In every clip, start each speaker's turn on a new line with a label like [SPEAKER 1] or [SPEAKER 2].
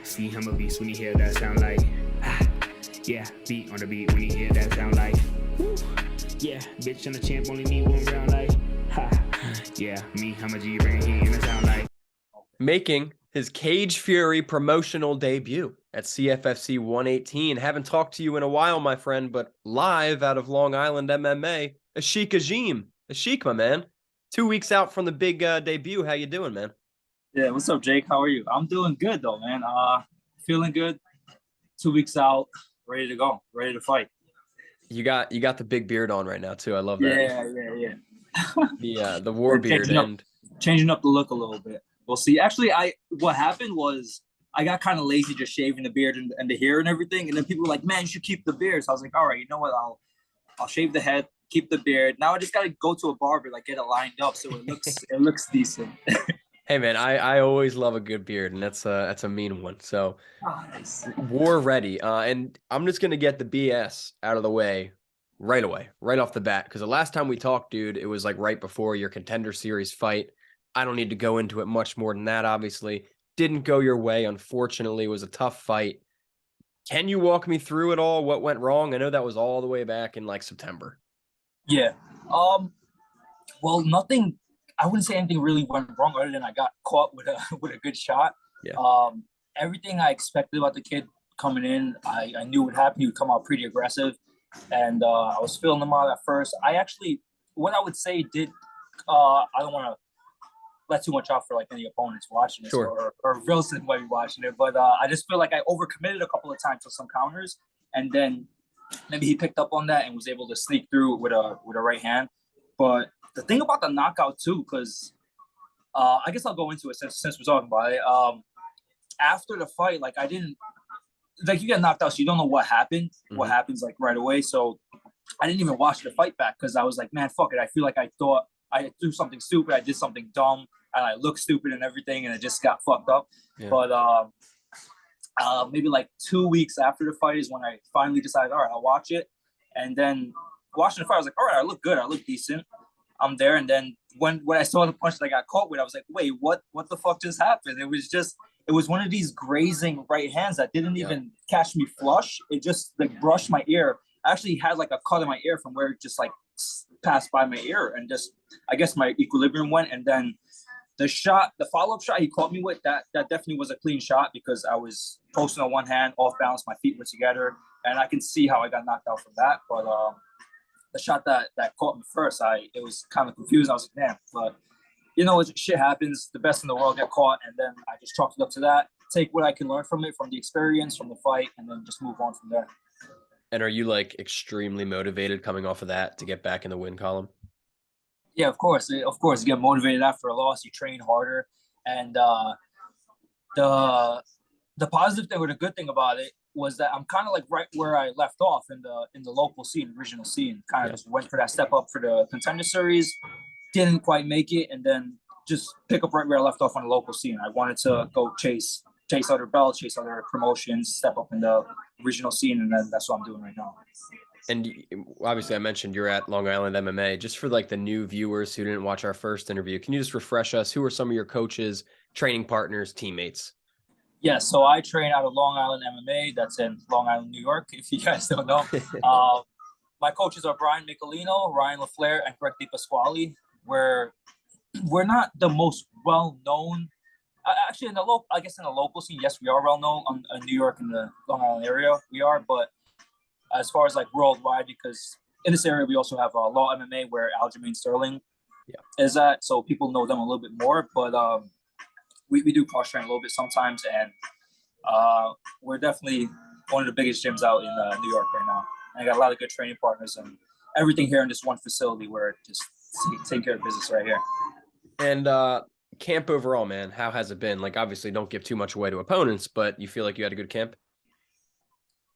[SPEAKER 1] See him a beast when he hear that sound like, yeah, beat on the beat when he hear that sound like, woo. Yeah, bitch and the champ only need one round like, yeah, me, I'm a G bring heat in the sound like.
[SPEAKER 2] Making his Cage Fury promotional debut at CFFC 118. Haven't talked to you in a while, my friend, but live out of Long Island MMA, Ashiek Ajim. Ashiek, my man. 2 weeks out from the big debut. How you doing, man?
[SPEAKER 3] Yeah, what's up, Jake? How are you? I'm doing good though, man. Feeling good. 2 weeks out, ready to go, ready to fight.
[SPEAKER 2] You got the big beard on right now too. I love that.
[SPEAKER 3] Yeah.
[SPEAKER 2] The war beard and
[SPEAKER 3] changing up the look a little bit. We'll see. Actually, what happened was I got kind of lazy just shaving the beard and the hair and everything, and then people were like, "Man, you should keep the beard." So I was like, "All right, you know what? I'll shave the head, keep the beard. Now I just gotta go to a barber, like get it lined up so it looks decent."
[SPEAKER 2] Hey man, I always love a good beard, and that's a mean one. So
[SPEAKER 3] Nice.
[SPEAKER 2] war ready. And I'm just gonna get the BS out of the way, right off the bat. Because the last time we talked, dude, it was like right before your Contender Series fight. I don't need to go into it much more than that, obviously. Didn't go your way, unfortunately. It was a tough fight. Can you walk me through it all? What went wrong? I know that was all the way back in like September.
[SPEAKER 3] Yeah. Well, nothing. I wouldn't say anything really went wrong other than I got caught with a good shot.
[SPEAKER 2] Yeah.
[SPEAKER 3] Everything I expected about the kid coming in, I knew would happen. He would come out pretty aggressive, and I was feeling him out at first. What I would say did, I don't want to let too much out for like any opponents watching this,
[SPEAKER 2] sure,
[SPEAKER 3] or Wilson might be watching it, but I just feel like I overcommitted a couple of times with some counters, and then maybe he picked up on that and was able to sneak through with a right hand. But the thing about the knockout too, because I guess I'll go into it since we're talking about it. After the fight, like I didn't like you get knocked out, so you don't know what happened, what happens like right away. So I didn't even watch the fight back because I was like, man, fuck it. I feel like I thought I threw something stupid, I did something dumb, and I looked stupid and everything, and it just got fucked up. Yeah. But maybe like 2 weeks after the fight is when I finally decided, all right, I'll watch it. And then watching the fight, I was like, all right, I look good, I look decent, I'm there. And then when I saw the punch that I got caught with, I was like, wait, what the fuck just happened? It was one of these grazing right hands that didn't even catch me flush. It just like brushed my ear. I actually had like a cut in my ear from where it just like passed by my ear, and just I guess my equilibrium went. And then the follow-up shot he caught me with, that definitely was a clean shot because I was posting on one hand, off balance, my feet were together, and I can see how I got knocked out from that. But the shot that caught me first, it was kind of confused. I was like, damn, but you know, shit happens. The best in the world get caught, and then I just chalked it up to that. Take what I can learn from it, from the experience, from the fight, and then just move on from there.
[SPEAKER 2] And are you like extremely motivated coming off of that to get back in the win column?
[SPEAKER 3] Yeah, of course. You get motivated after a loss. You train harder, and the positive thing or the good thing about it was that I'm kind of like right where I left off in the local scene, regional scene. Kind of just went for that step up for the Contender Series, didn't quite make it, and then just pick up right where I left off on the local scene. I wanted to go chase other belts, chase other promotions, step up in the regional scene, and then that's what I'm doing right now.
[SPEAKER 2] And obviously I mentioned you're at Long Island MMA. Just for like the new viewers who didn't watch our first interview, can you just refresh us? Who are some of your coaches, training partners, teammates?
[SPEAKER 3] Yeah, so I train out of Long Island MMA. That's in Long Island, New York, if you guys don't know. My coaches are Brian Michelino, Ryan LaFleur, and Greg DiPasquale. We're not the most well-known. Actually, in the local scene, yes, we are well-known in New York and the Long Island area. We are, but as far as like worldwide, because in this area we also have Law MMA where Aljamain Sterling is at, so people know them a little bit more. But we do cross train a little bit sometimes, and we're definitely one of the biggest gyms out in New York right now. And I got a lot of good training partners and everything here in this one facility where just take care of business right here.
[SPEAKER 2] And camp overall, man, how has it been? Like, obviously, don't give too much away to opponents, but you feel like you had a good camp?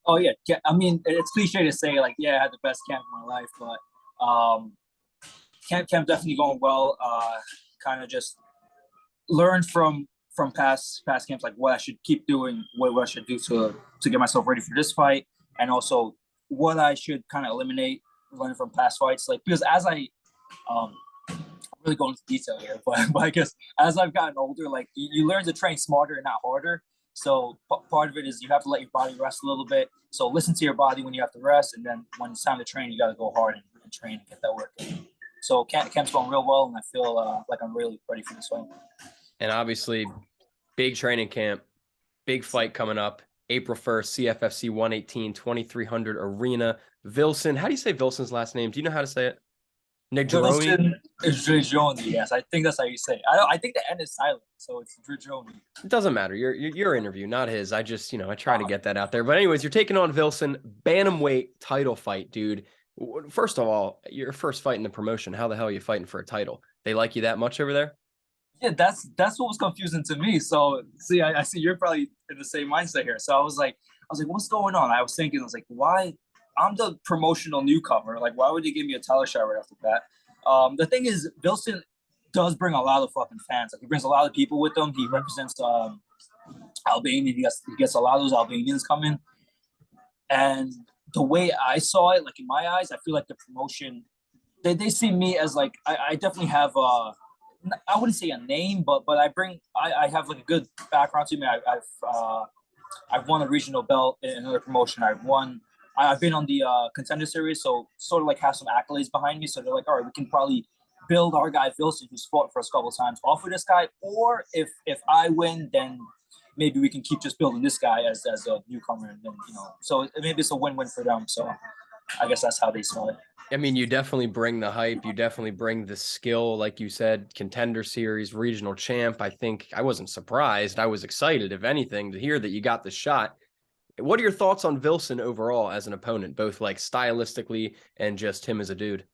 [SPEAKER 3] Oh yeah, I mean, it's cliche to say like, yeah, I had the best camp of my life, but camp definitely going well. Kind of just learned from past camps, like what I should keep doing, what I should do to get myself ready for this fight, and also what I should kind of eliminate, learn from past fights. Like, because as I I'm really going into detail here, but I guess as I've gotten older, like you learn to train smarter and not harder. So part of it is you have to let your body rest a little bit. So listen to your body when you have to rest, and then when it's time to train, you got to go hard and train and get that work in. So camp's going real well, and I feel like I'm really ready for this fight.
[SPEAKER 2] And obviously, big training camp, big fight coming up. April 1st, CFFC 118, 2300 Arena. Vilson, how do you say Vilson's last name? Do you know how to say it?
[SPEAKER 3] Vilson is Drigioni, yes. I think that's how you say it. I think the N is silent, so it's Drigioni. It
[SPEAKER 2] doesn't matter. Your interview, not his. I just, I try to get that out there. But anyways, you're taking on Vilson, Bantamweight title fight, dude. First of all, your first fight in the promotion. How the hell are you fighting for a title? They like you that much over there?
[SPEAKER 3] Yeah, that's what was confusing to me. So see, I see you're probably in the same mindset here. So I was like, what's going on? I was thinking, why? I'm the promotional newcomer. Like, why would they give me a title shot right off the bat? The thing is, Vilson does bring a lot of fucking fans. Like, he brings a lot of people with him. He represents Albania. He gets a lot of those Albanians coming. And the way I saw it, like in my eyes, I feel like the promotion, they see me as like, I definitely have I wouldn't say a name, but I have like a good background to me. I've won a regional belt in another promotion. I've been on the Contender series, so sort of like have some accolades behind me. So they're like, all right, we can probably build our guy Vilson, who's fought for us a couple of times, off of this guy. Or if I win, then maybe we can keep just building this guy as a newcomer, and then so maybe it's a win-win for them. So I guess that's how they saw it.
[SPEAKER 2] I mean, you definitely bring the hype. You definitely bring the skill, like you said, Contender series, regional champ. I think I wasn't surprised. I was excited, if anything, to hear that you got the shot. What are your thoughts on Vilson overall as an opponent, both like stylistically and just him as a dude?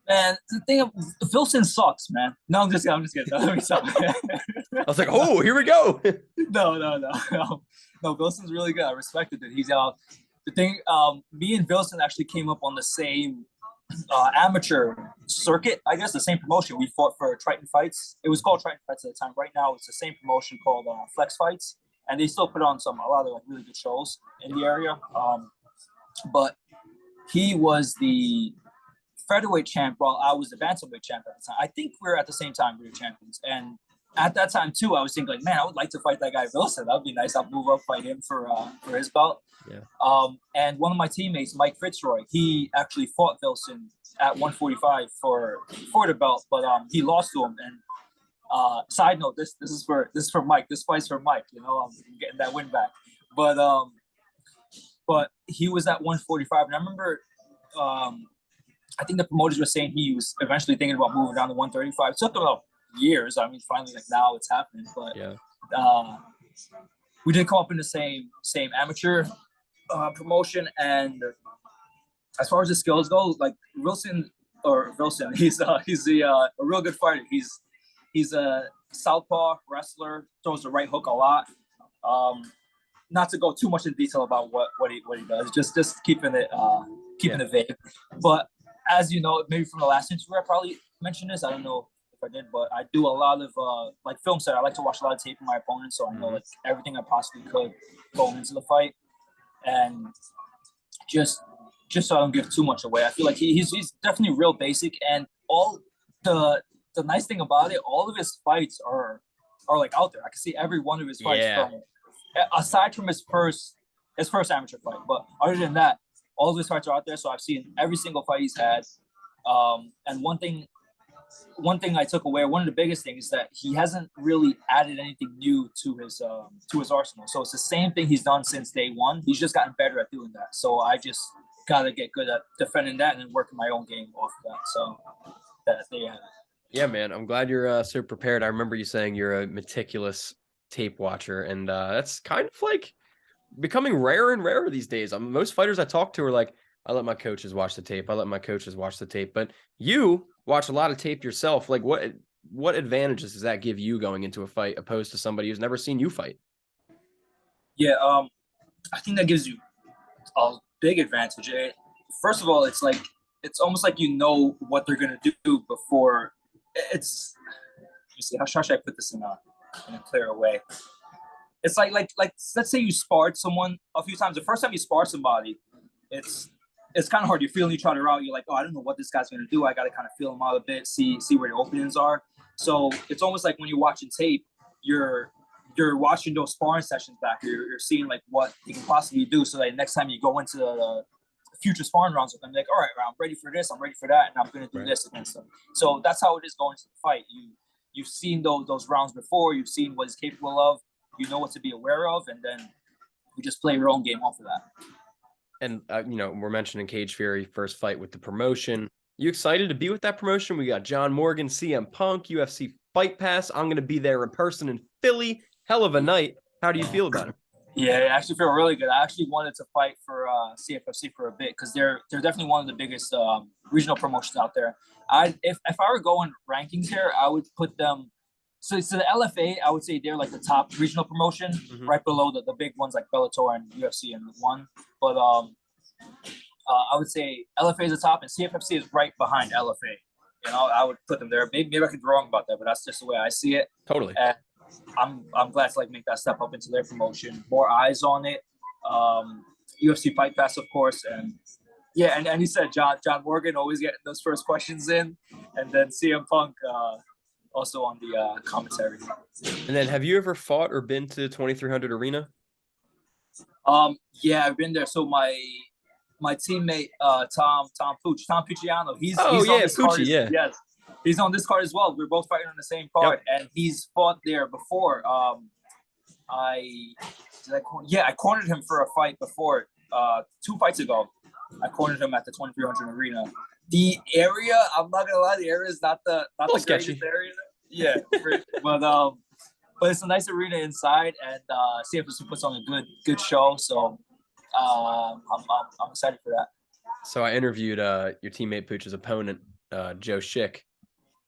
[SPEAKER 3] Man, the thing of Vilson sucks, man. No, I'm just kidding. No, let me stop.
[SPEAKER 2] I was like, oh, here we go.
[SPEAKER 3] No, Vilson's really good. I respected it. He's the thing. Me and Vilson actually came up on the same amateur circuit. I guess the same promotion. We fought for Triton Fights. It was called Triton Fights at the time. Right now, it's the same promotion called Flex Fights. And they still put on a lot of like really good shows in the area. But he was the featherweight champ while I was the bantamweight champ at the time. I think we were at the same time, we were champions. And at that time too, I was thinking like, man, I would like to fight that guy Vilson. That would be nice. I'll move up, fight him for his belt.
[SPEAKER 2] Yeah.
[SPEAKER 3] And one of my teammates, Mike Fitzroy, he actually fought Vilson at 145 for the belt, but he lost to him. And side note, this is for Mike. This fight's for Mike. I'm getting that win back. But he was at 145, and I remember, I think the promoters were saying he was eventually thinking about moving down to 135. It took about years. I mean, finally, like now it's happening. But
[SPEAKER 2] yeah,
[SPEAKER 3] we did come up in the same amateur promotion, and as far as the skills go, like Vilson, he's a real good fighter. He's a southpaw wrestler, throws the right hook a lot. Not to go too much in detail about what he does, just keeping it vague. But as you know, maybe from the last interview, I probably mentioned this. I don't know if I did, but I do a lot of like film set. I like to watch a lot of tape of my opponents, so I know like everything I possibly could going into the fight, and just so I don't give too much away. I feel like he's definitely real basic, and all the nice thing about it, all of his fights are like out there. I can see every one of his fights aside from his first amateur fight. But other than that, all of his fights are out there. So I've seen every single fight he's had. And one thing I took away, one of the biggest things, is that he hasn't really added anything new to his arsenal. So it's the same thing he's done since day one. He's just gotten better at doing that. So I just gotta get good at defending that and then working my own game off of that. So there you have it.
[SPEAKER 2] Yeah, man. I'm glad you're so prepared. I remember you saying you're a meticulous tape watcher, and that's kind of like becoming rarer and rarer these days. Most fighters I talk to are like, I let my coaches watch the tape. But you watch a lot of tape yourself. Like, what advantages does that give you going into a fight opposed to somebody who's never seen you fight?
[SPEAKER 3] Yeah, I think that gives you a big advantage. First of all, it's almost like you know what they're gonna do before. Let me see, how should I put this in a clearer way? It's like let's say you sparred someone a few times. The first time you spar somebody, it's kind of hard. You're feeling each other out. You're like, oh, I don't know what this guy's gonna do. I gotta kind of feel him out a bit, see where the openings are. So it's almost like when you're watching tape, you're you're watching those sparring sessions back. You're seeing like what you can possibly do. So like next time you go into the future sparring rounds with them, like, all right, I'm ready for this, I'm ready for that, and I'm going to do this against them. So that's how it is going to the fight. You've seen those rounds before. You've seen what he's capable of. You know what to be aware of, and then you just play your own game off of that.
[SPEAKER 2] And, we're mentioning Cage Fury, first fight with the promotion. You excited to be with that promotion? We got John Morgan, CM Punk, UFC Fight Pass. I'm going to be there in person in Philly. Hell of a night. How do you feel about it?
[SPEAKER 3] Yeah, I actually feel really good. I actually wanted to fight for CFFC for a bit because they're definitely one of the biggest regional promotions out there. If I were going rankings here, I would put them. So the LFA, I would say they're like the top regional promotion, right below the big ones like Bellator and UFC and one. But I would say LFA is the top, and CFFC is right behind LFA. I would put them there. Maybe I could be wrong about that, but that's just the way I see it.
[SPEAKER 2] Totally.
[SPEAKER 3] And I'm glad to make that step up into their promotion. More eyes on it. UFC Fight Pass, of course, and yeah, and he said John Morgan always getting those first questions in, and then CM Punk also on the commentary.
[SPEAKER 2] And then, have you ever fought or been to 2300 Arena?
[SPEAKER 3] Yeah, I've been there. So my teammate Tom Pucciano, he's on this card. Yes, he's on this card as well. We're both fighting on the same card, and he's fought there before. I cornered him for a fight before 2 fights ago. I cornered him at the 2300 Arena. The area, I'm not gonna lie, the area is not the greatest area. Yeah, but it's a nice arena inside, and CFFC puts on a good show. So I'm excited for that.
[SPEAKER 2] So I interviewed your teammate Pooch's opponent, Joe Schick.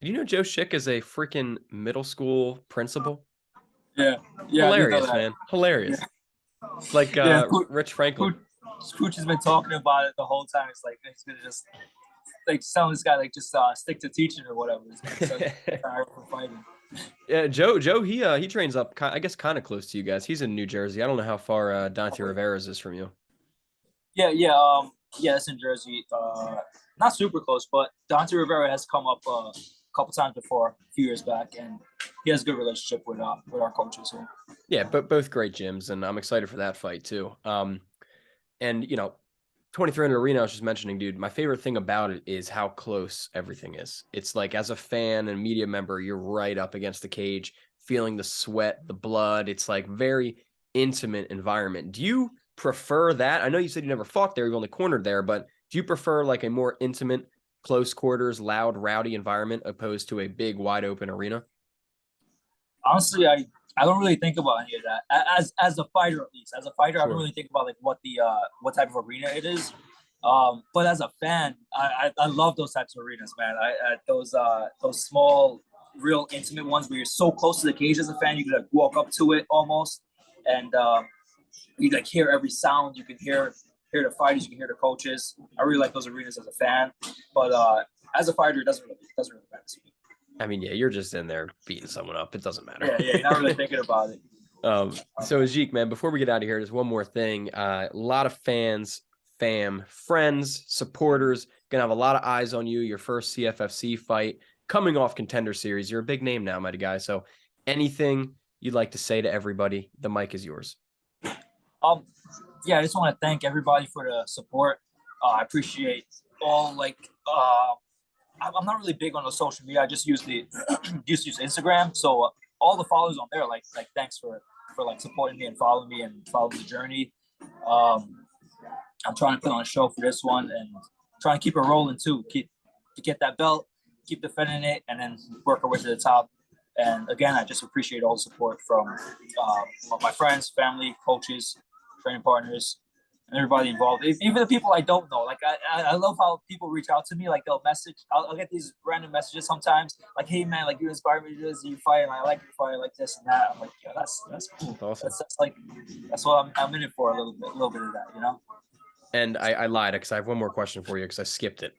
[SPEAKER 2] Did you know Joe Schick is a freaking middle school principal?
[SPEAKER 3] Yeah.
[SPEAKER 2] Hilarious, man. Hilarious. Yeah. Like Rich Franklin.
[SPEAKER 3] Pooch has been talking about it the whole time. It's like he's gonna just telling this guy just stick to teaching or whatever. It's tired from fighting.
[SPEAKER 2] Yeah, Joe, he trains up, I guess, kind of close to you guys. He's in New Jersey. I don't know how far Dante Rivera's is from you.
[SPEAKER 3] Yeah, it's in Jersey. Not super close, but Dante Rivera has come up a couple times before, a few years back, and he has a good relationship with our coaches here.
[SPEAKER 2] Yeah, but both great gyms, and I'm excited for that fight too. And 2300 Arena, I was just mentioning, dude, my favorite thing about it is how close everything is. It's like, as a fan and media member, you're right up against the cage, feeling the sweat, the blood. It's like very intimate environment. Do you prefer that? I know you said you never fought there, you've only cornered there, but do you prefer like a more intimate, close quarters, loud, rowdy environment opposed to a big, wide open arena?
[SPEAKER 3] Honestly, I don't really think about any of that as a fighter, at least. As a fighter, sure. I don't really think about like what type of arena it is. But as a fan, I love those types of arenas, man. Those small, real intimate ones where you're so close to the cage as a fan, you can like walk up to it almost, and you like hear every sound. You can hear the fighters, you can hear the coaches. I really like those arenas as a fan, but as a fighter, it doesn't really matter to me.
[SPEAKER 2] I mean, yeah, you're just in there beating someone up. It doesn't matter.
[SPEAKER 3] Yeah, you're not really thinking about it.
[SPEAKER 2] So Ajik, man, before we get out of here, there's one more thing. A lot of fans, friends, supporters, gonna have a lot of eyes on you. Your first CFFC fight, coming off Contender Series. You're a big name now, mighty guy. So anything you'd like to say to everybody, the mic is yours.
[SPEAKER 3] Yeah, I just want to thank everybody for the support. I appreciate all I'm not really big on the social media. I just use Instagram. So all the followers on there, like thanks for supporting me and following me and following the journey. I'm trying to put on a show for this one and trying to keep it rolling too. To get that belt, keep defending it, and then work our way to the top. And again, I just appreciate all the support from my friends, family, coaches, training partners, and everybody involved. Even the people I don't know. Like I love how people reach out to me. Like they'll message. I'll get these random messages sometimes. Like, hey man, like you inspire me to do this. You fight, and I like your fight, like this and that. I'm like, yeah, that's cool.
[SPEAKER 2] Awesome.
[SPEAKER 3] That's what I'm in it for, a little bit of that, you know.
[SPEAKER 2] And I lied because I have one more question for you because I skipped it.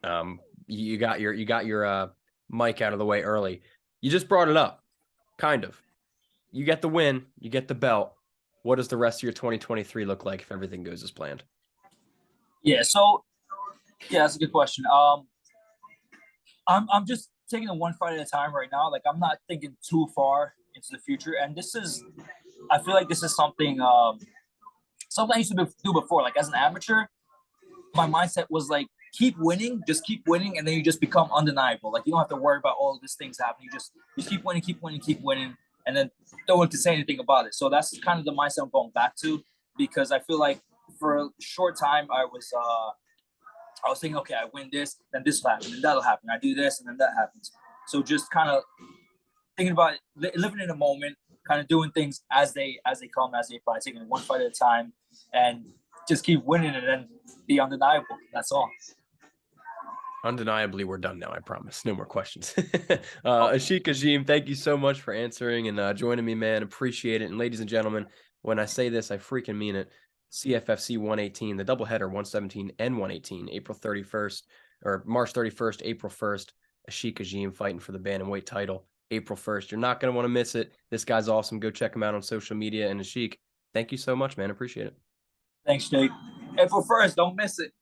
[SPEAKER 2] You got your mic out of the way early. You just brought it up, kind of. You get the win. You get the belt. What does the rest of your 2023 look like if everything goes as planned?
[SPEAKER 3] Yeah, that's a good question. I'm just taking it one fight at a time right now. Like I'm not thinking too far into the future. And this is I feel like this is something something I used to do before. Like as an amateur, my mindset was like, keep winning, just keep winning, and then you just become undeniable. Like you don't have to worry about all these things happening. You keep winning, keep winning, keep winning, and then don't want to say anything about it. So that's kind of the mindset I'm going back to, because I feel like for a short time I was thinking, okay, I win this, then this will happen, and that'll happen. I do this, and then that happens. So just kind of thinking about it, living in the moment, kind of doing things as they come, as they apply, taking it one fight at a time, and just keep winning and then be undeniable. That's all.
[SPEAKER 2] Undeniably, we're done now. I promise. No more questions. Ashiek Ajim, thank you so much for answering and joining me, man. Appreciate it. And ladies and gentlemen, when I say this, I freaking mean it. CFFC 118, the doubleheader 117 and 118, April 31st or March 31st, April 1st. Ashiek Ajim fighting for the Bantamweight title, April 1st. You're not going to want to miss it. This guy's awesome. Go check him out on social media. And Ashiek, thank you so much, man. Appreciate it.
[SPEAKER 3] Thanks, Jake. April 1st, don't miss it.